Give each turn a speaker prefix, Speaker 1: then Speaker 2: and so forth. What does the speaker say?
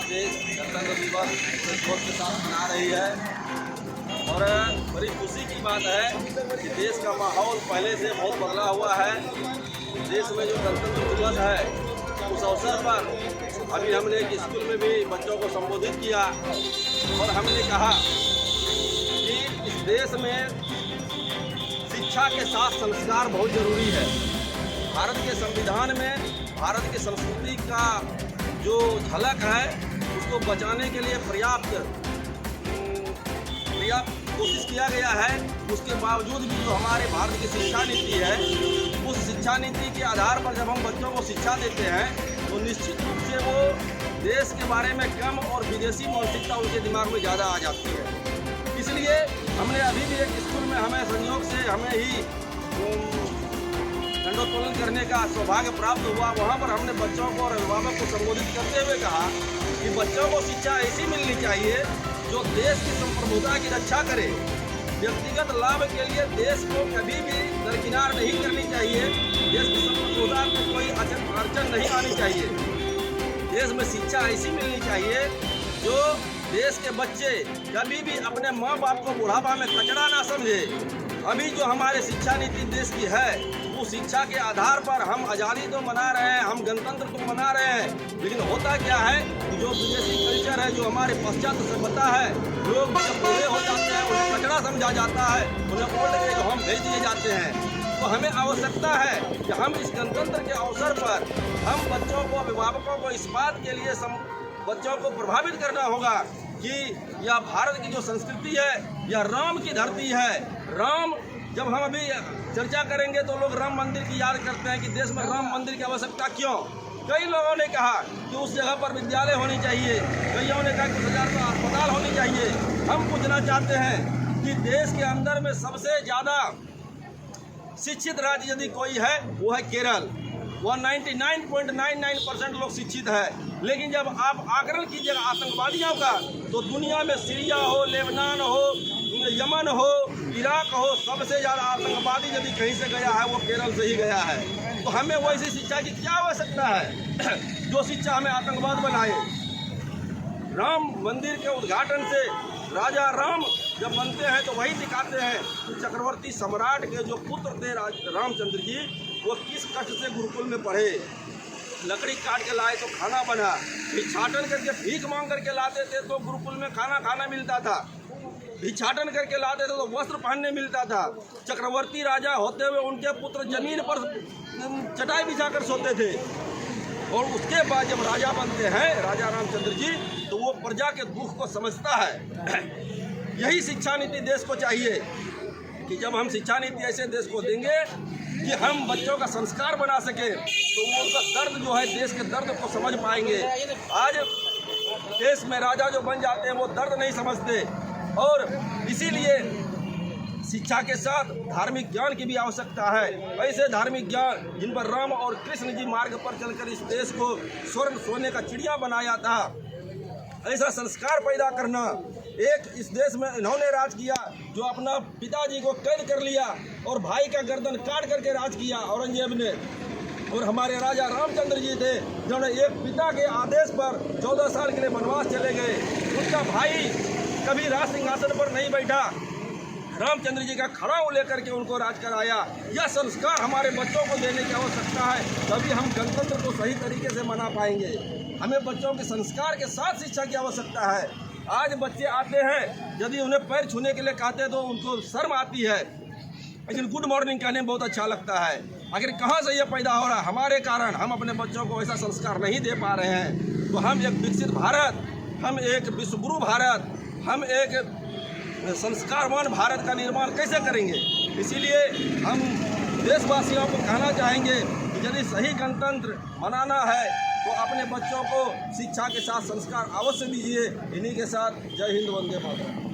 Speaker 1: देश गणतंत्र दिवस जोश के साथ मना रही है और बड़ी खुशी की बात है कि देश का माहौल पहले से बहुत बदला हुआ है। देश में जो गणतंत्र दिवस है उस अवसर पर अभी हमने एक स्कूल में भी बच्चों को संबोधित किया और हमने कहा कि इस देश में शिक्षा के साथ संस्कार बहुत जरूरी है। भारत के संविधान में भारत की संस्कृति का जो झलक है उसको बचाने के लिए पर्याप्त कोशिश किया गया है। उसके बावजूद भी जो हमारे भारत की शिक्षा नीति है उस शिक्षा नीति के आधार पर जब हम बच्चों को शिक्षा देते हैं तो निश्चित रूप से वो देश के बारे में कम और विदेशी मानसिकता उनके दिमाग में ज़्यादा आ जाती है। इसलिए हमने अभी भी एक स्कूल में हमें संयोग से हमें ही दंडोत्तोलन करने का सौभाग्य प्राप्त हुआ। वहाँ पर हमने बच्चों को और अभिभावक को संबोधित करते हुए कहा कि बच्चों को शिक्षा ऐसी मिलनी चाहिए जो देश की संप्रभुता की रक्षा करे। व्यक्तिगत लाभ के लिए देश को कभी भी दरकिनार नहीं करनी चाहिए। देश की संप्रभुता में कोई अड़चन नहीं आनी चाहिए। देश में शिक्षा ऐसी मिलनी चाहिए जो देश के बच्चे कभी भी अपने माँ बाप को बुढ़ापा में कचरा ना समझे। अभी जो हमारे शिक्षा नीति देश की है वो शिक्षा के आधार पर हम आज़ादी तो मना रहे हैं, हम गणतंत्र तो मना रहे हैं, लेकिन होता क्या है कि जो विदेशी कल्चर है, जो हमारे पाश्चात्य सभ्यता है, लोग जब बूढ़े हो जाते हैं उन्हें कचरा समझा जाता है, उन्हें ओल्ड एज होम भेज दिए जाते हैं। तो हमें आवश्यकता है कि हम इस गणतंत्र के अवसर पर हम बच्चों को, अभिभावकों को इस बात के लिए बच्चों को प्रभावित करना होगा कि यह भारत की जो संस्कृति है यह राम की धरती है। राम, जब हम अभी चर्चा करेंगे तो लोग राम मंदिर की याद करते हैं कि देश में राम मंदिर की आवश्यकता क्यों। कई लोगों ने कहा कि उस जगह पर विद्यालय होनी चाहिए, कईयों ने कहा कि 1000 का अस्पताल होनी चाहिए। हम पूछना चाहते हैं कि देश के अंदर में सबसे ज़्यादा शिक्षित राज्य यदि कोई है वो है केरल। वह 99.99% लोग शिक्षित है। लेकिन जब आप आकलन कीजिएगा आतंकवादियों का तो दुनिया में सीरिया हो, लेबनान हो, यमन हो, इराक हो, सबसे ज़्यादा आतंकवादी यदि कहीं से गया है वो केरल से ही गया है। तो हमें वैसी शिक्षा की क्या आवश्यकता है जो शिक्षा हमें आतंकवाद बनाए। राम मंदिर के उद्घाटन से राजा राम जब बनते हैं तो वही दिखाते हैं कि चक्रवर्ती सम्राट के जो पुत्र थे रामचंद्र जी, वो किस कष्ट से गुरुकुल में पढ़े। लकड़ी काट के लाए तो खाना बना, भिक्षाटन करके भीख मांग करके लाते थे तो गुरुकुल में खाना मिलता था, भिक्षाटन करके लाते थे तो वस्त्र पहनने मिलता था। चक्रवर्ती राजा होते हुए उनके पुत्र जमीन पर चटाई बिछाकर सोते थे। और उसके बाद जब राजा बनते हैं राजा रामचंद्र जी तो वो प्रजा के दुख को समझता है। यही शिक्षा नीति देश को चाहिए कि जब हम शिक्षा नीति ऐसे देश को देंगे कि हम बच्चों का संस्कार बना सके तो वो उनका दर्द जो है, देश के दर्द को समझ पाएंगे। आज देश में राजा जो बन जाते हैं वो दर्द नहीं समझते और इसीलिए शिक्षा के साथ धार्मिक ज्ञान की भी आवश्यकता है। ऐसे धार्मिक ज्ञान जिन पर राम और कृष्ण जी मार्ग पर चलकर इस देश को स्वर्ण सोने का चिड़िया बनाया था, ऐसा संस्कार पैदा करना। एक इस देश में इन्होंने राज किया जो अपना पिताजी को कैद कर लिया और भाई का गर्दन काट करके राज किया औरंगजेब ने। और हमारे राजा रामचंद्र जी थे जिन्होंने एक पिता के आदेश पर 14 साल के लिए वनवास चले गए। उनका भाई कभी राज सिंहासन पर नहीं बैठा, रामचंद्र जी का खड़ाऊ लेकर के उनको राज कराया। यह संस्कार हमारे बच्चों को देने की आवश्यकता है, तभी हम गणतंत्र को सही तरीके से मना पाएंगे। हमें बच्चों के संस्कार के साथ शिक्षा की आवश्यकता है। आज बच्चे आते हैं, यदि उन्हें पैर छूने के लिए कहते हैं तो उनको शर्म आती है, लेकिन गुड मॉर्निंग कहने में बहुत अच्छा लगता है। आखिर कहाँ से ये पैदा हो रहा है? हमारे कारण हम अपने बच्चों को ऐसा संस्कार नहीं दे पा रहे हैं। तो हम एक विकसित भारत, हम एक विश्वगुरु भारत, हम एक संस्कारवान भारत का निर्माण कैसे करेंगे? इसीलिए हम देशवासियों को कहना चाहेंगे कि यदि सही गणतंत्र मनाना है तो अपने बच्चों को शिक्षा के साथ संस्कार अवश्य दीजिए। इन्हीं के साथ जय हिंद, वंदे मातरम।